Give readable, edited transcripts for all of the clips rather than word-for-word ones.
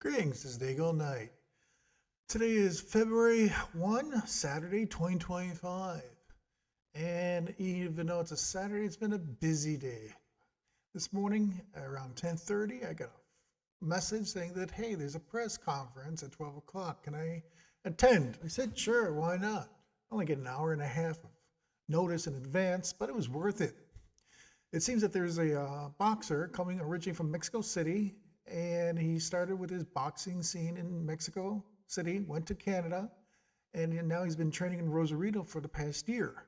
Greetings, this is Dago Night. Today is February 1, Saturday, 2025. And even though it's a Saturday, it's been a busy day. This morning around 10:30, I got a message saying that, hey, there's a press conference at 12 o'clock. Can I attend? I said, sure, why not? I only get an hour and a half of notice in advance, but it was worth it. It seems that there's a boxer coming originally from Mexico City, and he started with his boxing scene in Mexico City, went to Canada, and now he's been training in Rosarito for the past year.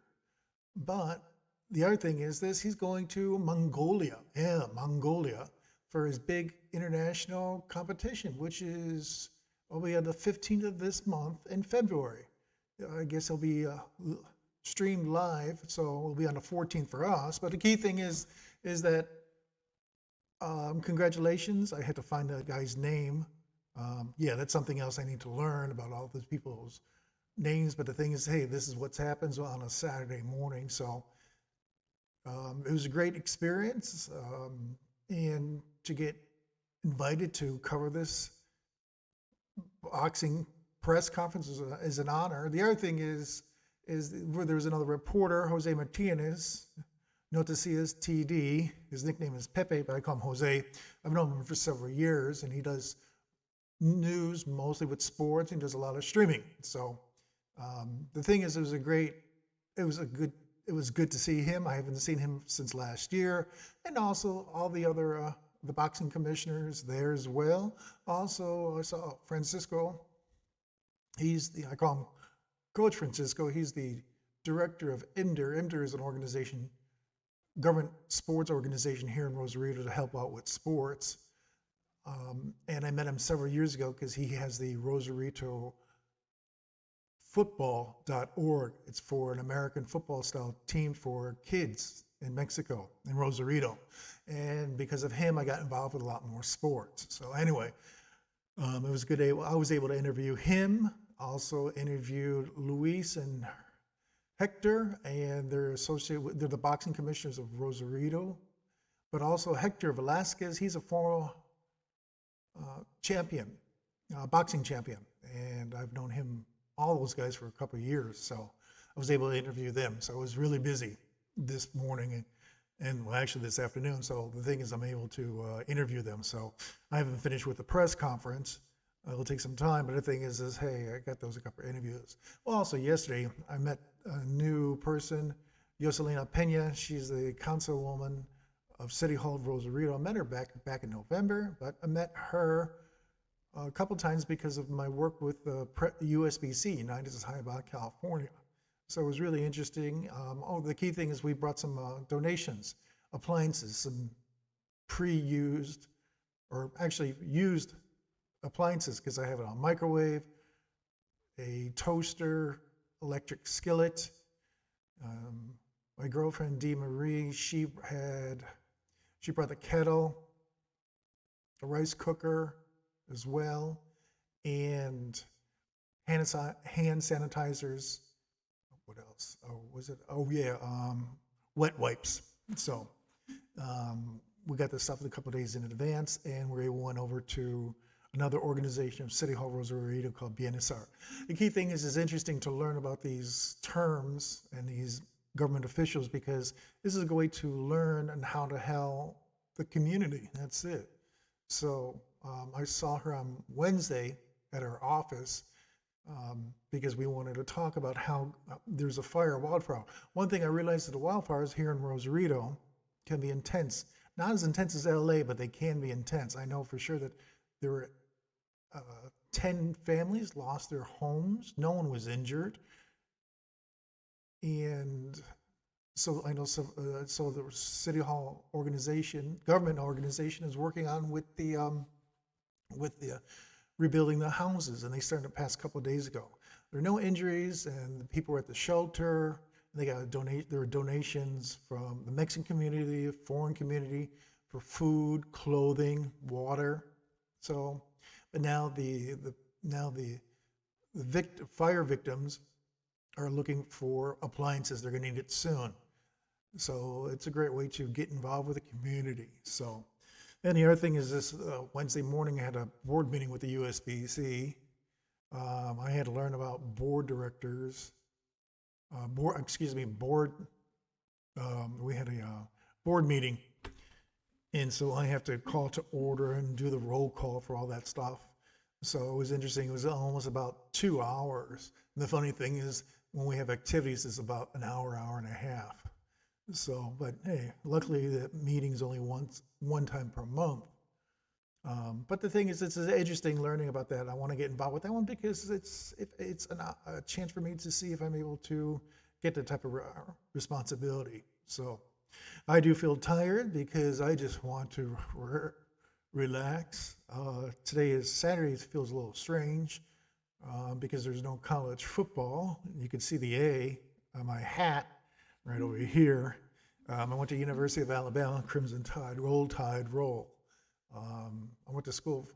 But the other thing is this, he's going to Mongolia, Mongolia, for his big international competition, which will be on the 15th of this month in February. I guess it'll be streamed live, so it'll be on the 14th for us. But the key thing is that congratulations. I had to find the guy's name. Yeah, that's something else I need to learn about all these people's names. But the thing is, hey, this is what happens on a Saturday morning. So it was a great experience, and to get invited to cover this boxing press conference is an honor. The other thing is where there was another reporter, Jose Martinez, known to see as TD. His nickname is Pepe, but I call him Jose. I've known him for several years, and he does news mostly with sports, and does a lot of streaming. So the thing is, it was good to see him. I haven't seen him since last year, and also all the other the boxing commissioners there as well. Also, I saw Francisco. I call him Coach Francisco. He's the director of INDER. INDER is an organization, government sports organization here in Rosarito to help out with sports. And I met him several years ago because he has the Rosarito football.org. It's for an American football style team for kids in Mexico, in Rosarito. And because of him, I got involved with a lot more sports. So anyway, it was a good day. I was able to interview him, also interviewed Luis and Hector, and they're the boxing commissioners of Rosarito, but also Hector Velasquez. He's a former champion, boxing champion, and I've known him, all those guys, for a couple of years. So I was able to interview them. So I was really busy this morning and well, actually this afternoon. So the thing is, I'm able to interview them. So I haven't finished with the press conference. It'll take some time, but the thing is, hey, I got those a couple of interviews. Well, also yesterday, I met a new person, Yoselina Pena. She's the councilwoman of City Hall of Rosarito. I met her back in November, but I met her a couple times because of my work with the USBC, United Society of California. So it was really interesting. The key thing is we brought some donations, appliances, some pre-used, or actually used appliances, because I have a microwave, a toaster, electric skillet. My girlfriend Dee Marie, she brought the kettle, a rice cooker as well, and hand sanitizers. What else? Oh, was it? Oh yeah, wet wipes. So we got this stuff a couple of days in advance, and we went over to another organization of City Hall Rosarito called Bienestar. The key thing is, it's interesting to learn about these terms and these government officials, because this is a way to learn and how to help the community. That's it. So I saw her on Wednesday at her office because we wanted to talk about how there's a wildfire. One thing I realized is the wildfires here in Rosarito can be intense. Not as intense as LA, but they can be intense. I know for sure that there were 10 families lost their homes. No one was injured. And so I know so the City Hall organization, government organization, is working on with the rebuilding the houses, and they started the past couple of days ago. There are no injuries, and the people were at the shelter. And they got there were donations from the Mexican community, foreign community, for food, clothing, water. So, but now the fire victims are looking for appliances. They're going to need it soon. So it's a great way to get involved with the community. So And the other thing is this Wednesday morning, I had a board meeting with the USBC. I had to learn about board directors, board. We had a board meeting, and so I have to call to order and do the roll call for all that stuff. So it was interesting. It was almost about 2 hours. And the funny thing is, when we have activities, it's about an hour, hour and a half. So, but hey, luckily the meeting's only one time per month. But the thing is, it's interesting learning about that. I want to get involved with that one because it's a chance for me to see if I'm able to get the type of responsibility. So I do feel tired because I just want to relax. Today is Saturday. It feels a little strange because there's no college football. You can see the A on my hat right over here. I went to University of Alabama, Crimson Tide, Roll Tide, Roll. I went to school,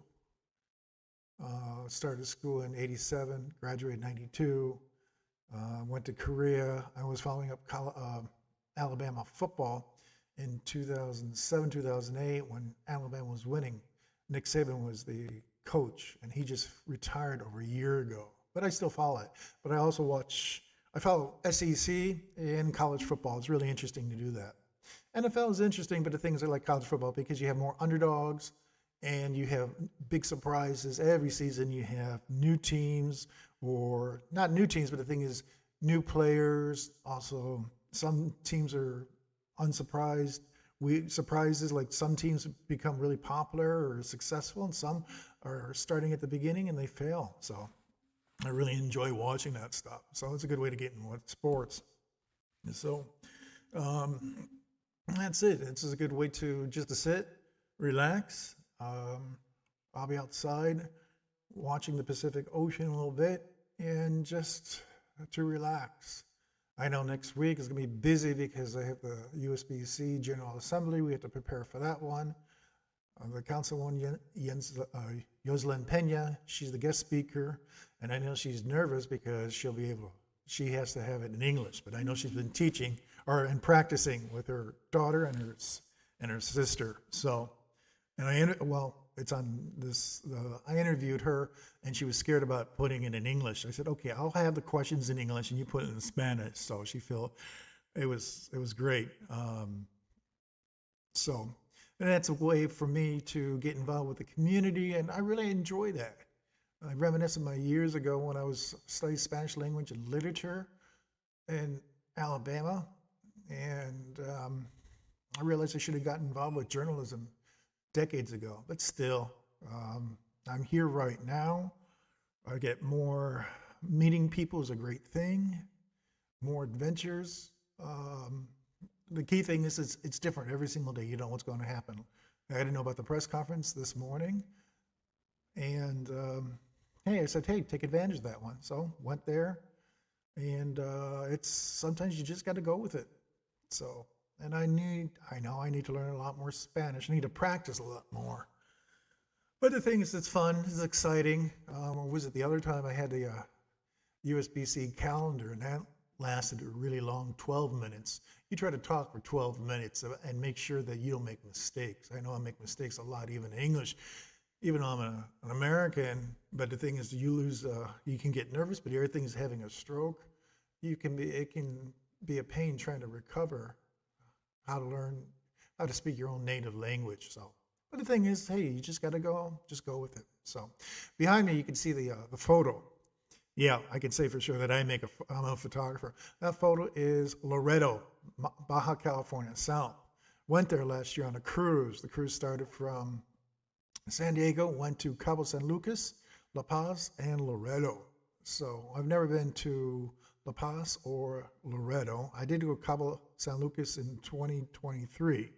started school in '87, graduated in '92, went to Korea. I was following up Alabama football in 2007, 2008 when Alabama was winning. Nick Saban was the coach, and he just retired over a year ago. But I still follow it. But I follow SEC and college football. It's really interesting to do that. NFL is interesting, but the things are like college football because you have more underdogs and you have big surprises. Every season you have new teams, or not new teams, but the thing is new players. Also, some teams are unsurprised. Surprises, like some teams become really popular or successful, and some are starting at the beginning and they fail. So I really enjoy watching that stuff. So it's a good way to get in with sports. So that's it. This is a good way to sit, relax. I'll be outside watching the Pacific Ocean a little bit and just to relax. I know next week is going to be busy because I have the USBC General Assembly. We have to prepare for that one. The councilwoman, Yoselin Pena, she's the guest speaker, and I know she's nervous because she has to have it in English, but I know she's been teaching and practicing with her daughter and her sister. So, it's on this. I interviewed her, and she was scared about putting it in English. I said, "Okay, I'll have the questions in English, and you put it in Spanish." So she felt it was great. And that's a way for me to get involved with the community, and I really enjoy that. I reminisce of my years ago when I was studying Spanish language and literature in Alabama, and I realized I should have gotten involved with journalism decades ago, but still, I'm here right now. I get more meeting people is a great thing, more adventures. The key thing is it's different every single day. You know what's going to happen. I didn't know about the press conference this morning, and I said, hey, take advantage of that one. So went there, and it's sometimes you just got to go with it. So, and I know I need to learn a lot more Spanish. I need to practice a lot more. But the thing is, it's fun, it's exciting. Was it the other time I had the USBC calendar, and that lasted a really long 12 minutes. You try to talk for 12 minutes and make sure that you don't make mistakes. I know I make mistakes a lot, even in English, even though I'm an American. But the thing is, you can get nervous, but the other thing is having a stroke. It can be a pain trying to recover how to learn how to speak your own native language. So, but the thing is, hey, you just got to go with it. So behind me, you can see the photo. Yeah, I can say for sure that I'm a photographer. That photo is Loreto, Baja California, South. Went there last year on a cruise. The cruise started from San Diego, went to Cabo San Lucas, La Paz, and Loreto. So I've never been to La Paz or Loreto. I did go to Cabo San Lucas in 2023.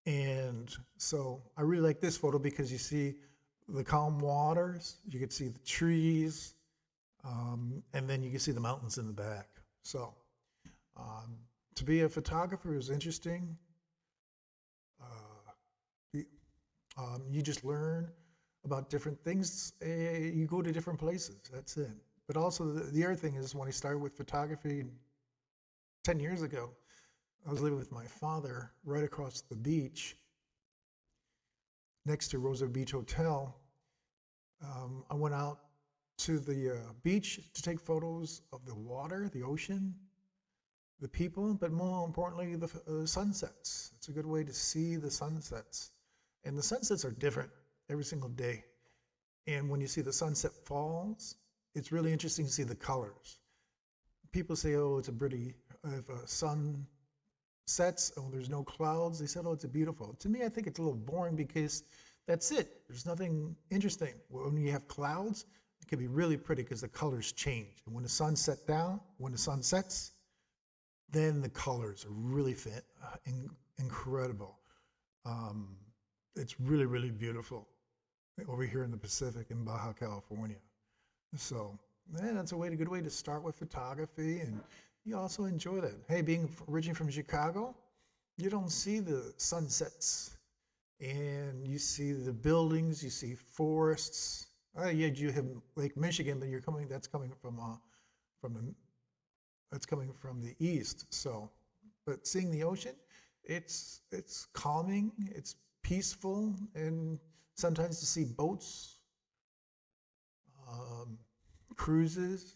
And so I really like this photo because you see the calm waters, you can see the trees, and then you can see the mountains in the back. So to be a photographer is interesting. You just learn about different things. You go to different places. That's it. But also the other thing is when I started with photography 10 years ago, I was living with my father right across the beach. next to Rosarito Beach Hotel. I went out to the beach to take photos of the water, the ocean, the people, but more importantly, the sunsets. It's a good way to see the sunsets. And the sunsets are different every single day. And when you see the sunset falls, it's really interesting to see the colors. People say, oh, it's a pretty, if a sun sets, oh, there's no clouds. They said, oh, it's beautiful. To me, I think it's a little boring because that's it. There's nothing interesting. When you have clouds, it can be really pretty because the colors change. And when the sun when the sun sets, then the colors are really incredible. It's really, really beautiful over here in the Pacific in Baja California. So that's a good way to start with photography, and you also enjoy that. Hey, being originally from Chicago, you don't see the sunsets, and you see the buildings, you see forests. Yeah, you have Lake Michigan, but that's coming from the east. So, but seeing the ocean, it's calming, it's peaceful, and sometimes to see boats, cruise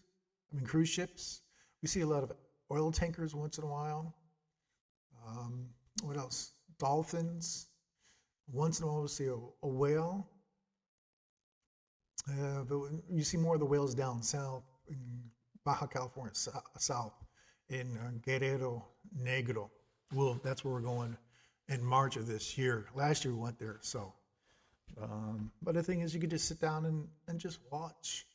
ships. We see a lot of oil tankers once in a while. What else? Dolphins. Once in a while we see a whale. But you see more of the whales down south in Baja California, south in Guerrero Negro. Well, that's where we're going in March of this year. Last year we went there, so. But the thing is, you could just sit down and just watch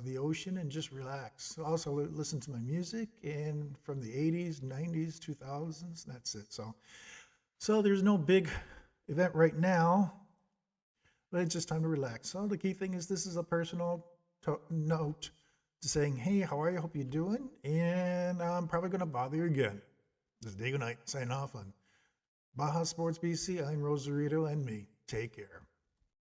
the ocean and just relax. Also listen to my music and from the 80s, 90s, 2000s. That's it. So there's no big event right now, but it's just time to relax. So the key thing is this is a personal note to saying, hey, how are you? Hope you're doing. And I'm probably going to bother you again. This is Day Good Night. Sign off on Baja Sports BC. I'm Rosarito and me. Take care.